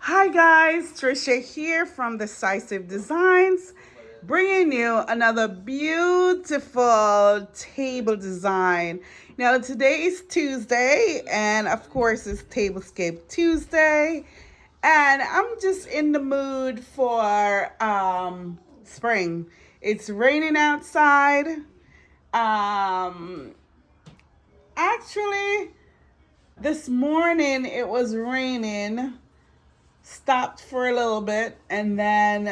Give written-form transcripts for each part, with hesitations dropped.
Hi guys, Trisha here from Decisive Designs, bringing you another beautiful table design. Now today is Tuesday, and of course it's Tablescape Tuesday, and I'm just in the mood for spring. It's raining outside. Um, Actually, this morning it was raining, stopped for a little bit, and then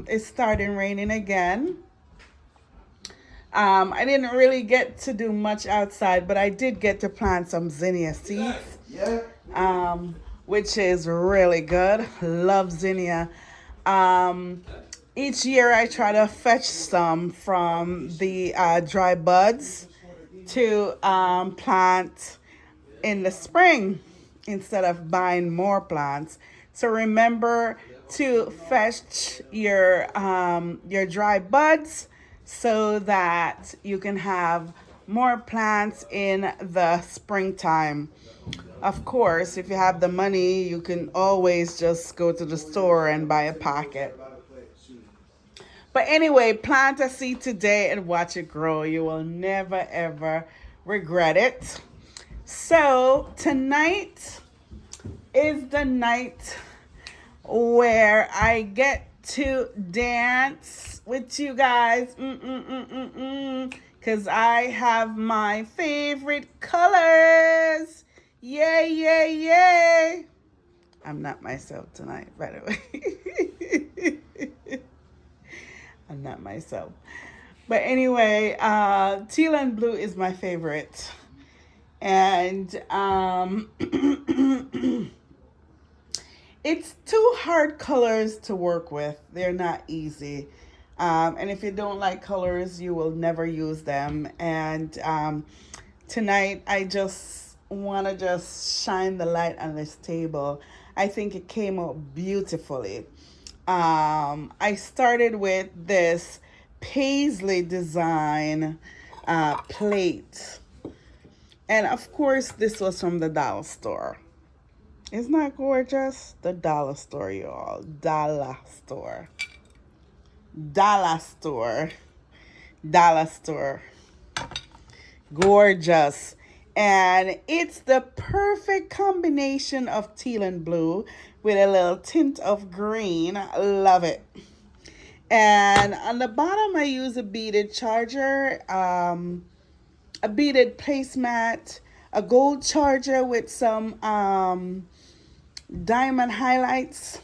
it started raining again. I didn't really get to do much outside, but I did get to plant some zinnia seeds, which is really good. Love zinnia. Um, each year I try to fetch some from the dry buds to plant in the spring instead of buying more plants. So remember to fetch your dry buds so that you can have more plants in the springtime. Of course, if you have the money, you can always just go to the store and buy a packet. But anyway, plant a seed today and watch it grow. You will never ever regret it. So tonight is the night where I get to dance with you guys. Because I have my favorite colors. Yay, yay, yay. I'm not myself tonight, by the way. I'm not myself. But anyway, teal and blue is my favorite. And it's two hard colors to work with. They're not easy. And if you don't like colors, you will never use them. And tonight, I just want to just shine the light on this table. I think it came out beautifully. I started with this paisley design plate. And of course, this was from the dollar store. Isn't that gorgeous? The dollar store, y'all. Dollar store. Dollar store. Dollar store. Gorgeous. And it's the perfect combination of teal and blue with a little tint of green. Love it. And on the bottom, I use a beaded charger, a beaded placemat, a gold charger with some diamond highlights,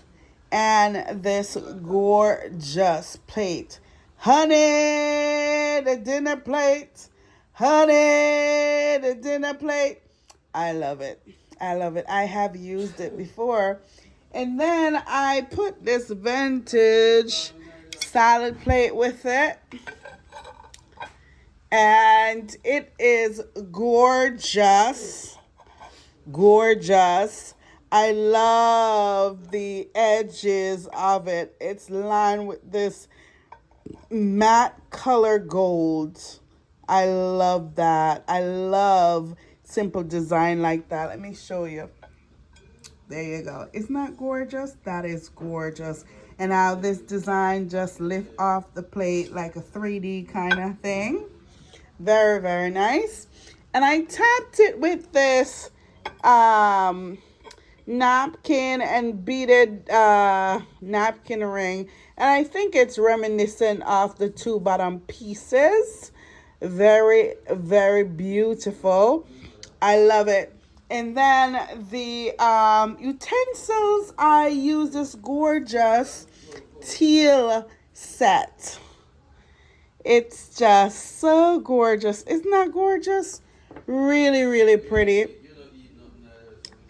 and this gorgeous plate. Honey, the dinner plate. Honey, the dinner plate. I love it. I love it. I have used it before. And then I put this vintage salad plate with it. And it is gorgeous. Gorgeous. I love the edges of it. It's lined with this matte color gold. I love that. I love simple design like that. Let me show you. There you go. Isn't that gorgeous? That is gorgeous. And how this design just lift off the plate like a 3D kind of thing. Very, very nice. And I tapped it with this napkin and beaded napkin ring. And I think it's reminiscent of the two bottom pieces. Very, very beautiful. I love it. And then the utensils, I use this gorgeous teal set. It's just so gorgeous. Isn't that gorgeous? Really, really pretty.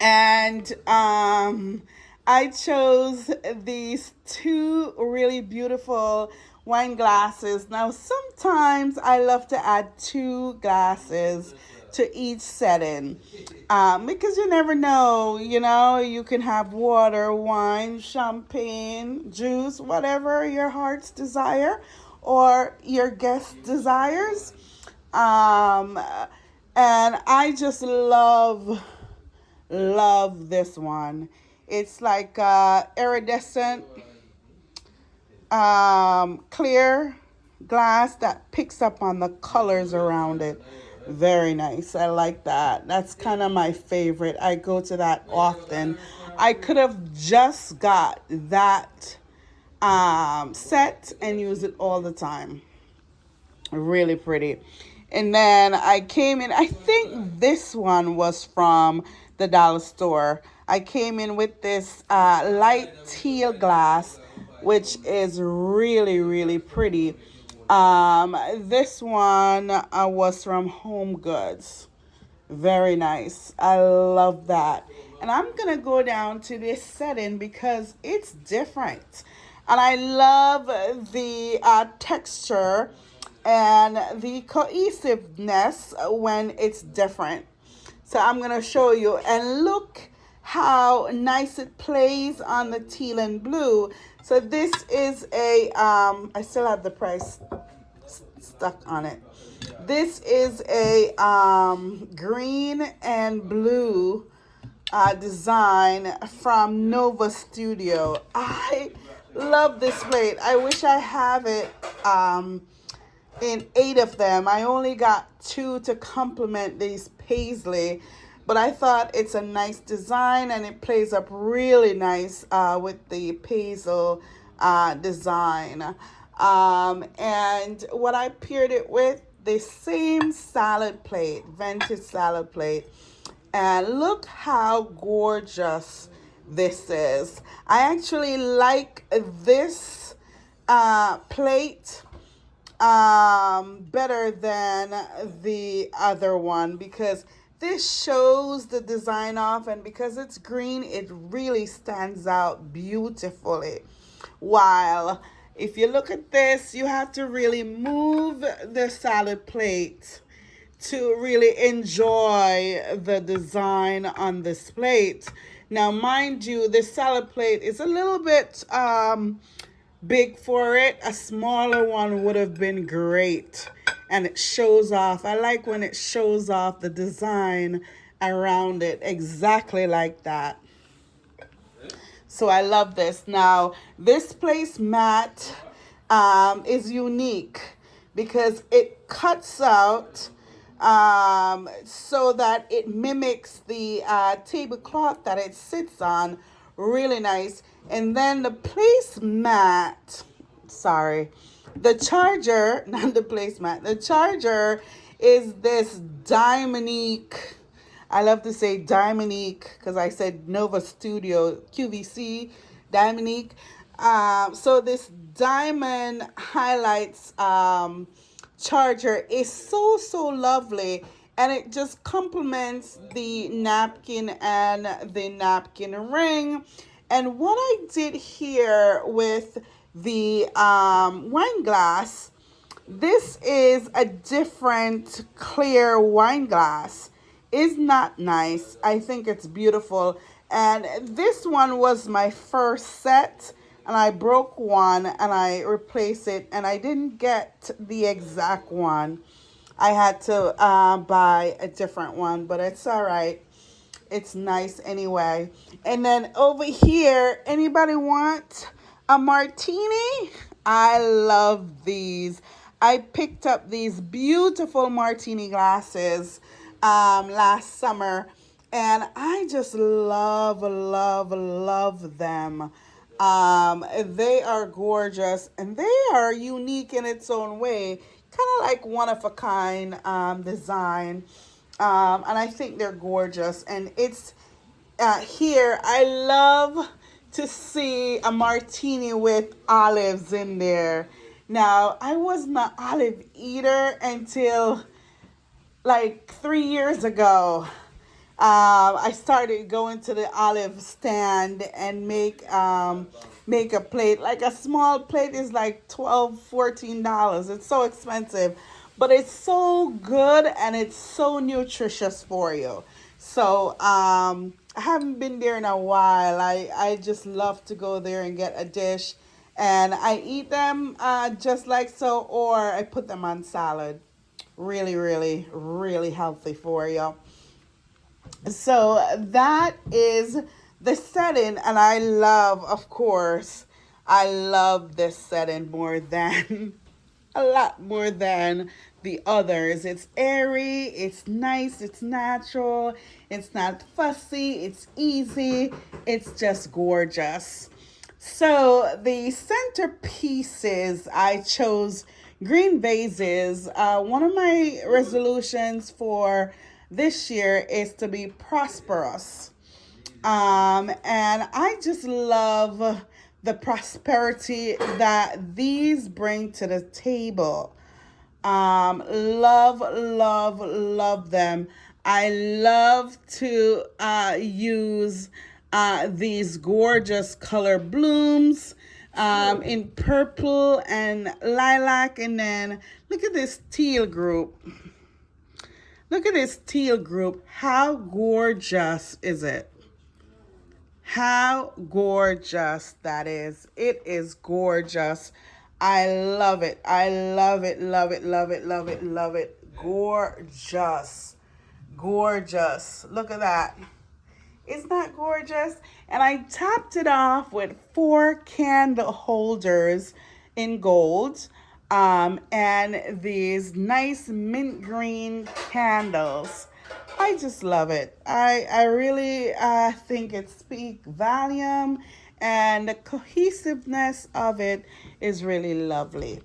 And I chose these two really beautiful wine glasses. Now, sometimes I love to add two glasses to each setting because you never know, you can have water, wine, champagne, juice, whatever your heart's desire or your guest desires. And I just love this one. It's like iridescent clear glass that picks up on the colors around it. Very nice. I like that. That's kind of my favorite. I go to that often. I could have just got that set and use it all the time. Really pretty. And then I came in, I think this one was from the dollar store. I came in with this light teal glass, which is really, really pretty. This one was from Home Goods. Very nice. I love that. And I'm going to go down to this setting because it's different. And I love the texture and the cohesiveness when it's different. So I'm going to show you. And look how nice it plays on the teal and blue. So this is a, I still have the price stuck on it. This is a green and blue design from Nova Studio. I love this plate. I wish I have it in 8 of them. I only got 2 to complement these paisley, but I thought it's a nice design and it plays up really nice with the paisley design. And what I paired it with, the same salad plate, vintage salad plate. And look how gorgeous this is. I actually like this plate better than the other one because this shows the design off, and because it's green, it really stands out beautifully. While if you look at this, you have to really move the salad plate to really enjoy the design on this plate. Now, mind you, this salad plate is a little bit big for it. A smaller one would have been great. And it shows off. I like when it shows off the design around it exactly like that. So I love this. Now, this placemat is unique because it cuts out so that it mimics the tablecloth that it sits on. Really nice. And then the placemat, the charger, not the placemat, the charger is this Diamonique. I love to say Diamonique because I said Nova Studio QVC Diamonique. So this diamond highlights charger is so lovely, and it just complements the napkin and the napkin ring. And what I did here with the wine glass, this is a different clear wine glass. Is not nice. I think it's beautiful. And this one was my first set, and I broke one and I replaced it, and I didn't get the exact one. I had to buy a different one, but it's all right. It's nice anyway. And then over here, anybody want a martini? I love these. I picked up these beautiful martini glasses last summer, and I just love them. They are gorgeous, and they are unique in its own way, kind of like one of a kind design. And I think they're gorgeous. And it's here, I love to see a martini with olives in there. Now, I wasn't an olive eater until like 3 years ago. I started going to the olive stand and make a plate. Like a small plate is like $12, $14. It's so expensive, but it's so good and it's so nutritious for you. So I haven't been there in a while. I just love to go there and get a dish, and I eat them just like so, or I put them on salad. Really healthy for you. So that is the setting, and I love, of course, I love this setting more than a lot more than the others. It's airy, it's nice, it's natural, it's not fussy, it's easy, it's just gorgeous. So the centerpieces, I chose green vases. One of my resolutions for this year is to be prosperous. And I just love the prosperity that these bring to the table. Love them. I love to use these gorgeous color blooms in purple and lilac. And then look at this teal group. Look at this teal group. How gorgeous is it? How gorgeous that is. It is gorgeous. I love it. I love it, love it, love it, love it, love it. Gorgeous. Gorgeous. Look at that. Isn't that gorgeous? And I topped it off with 4 candle holders in gold. And these nice mint green candles. I just love it. I really think it speaks volume, and the cohesiveness of it is really lovely.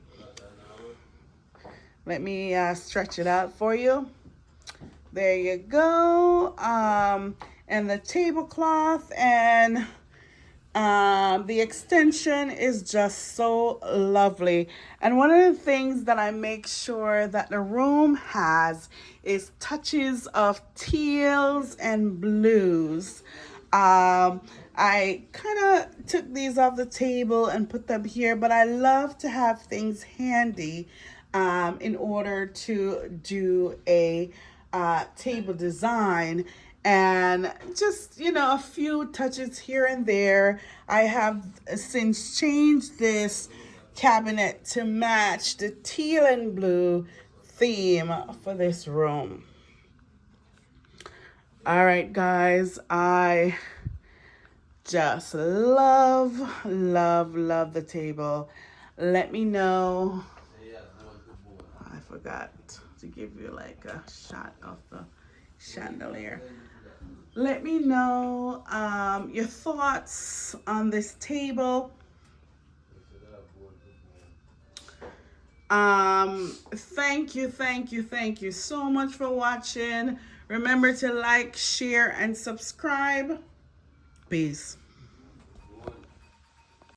Let me stretch it out for you. There you go. And the tablecloth and the extension is just so lovely. And one of the things that I make sure that the room has is touches of teals and blues. I kind of took these off the table and put them here, but I love to have things handy in order to do a table design. And just, a few touches here and there. I have since changed this cabinet to match the teal and blue theme for this room. All right, guys, I just love the table. Let me know. I forgot to give you like a shot of the chandelier. Let me know your thoughts on this table. Thank you so much for watching. Remember to like, share, and subscribe. Peace.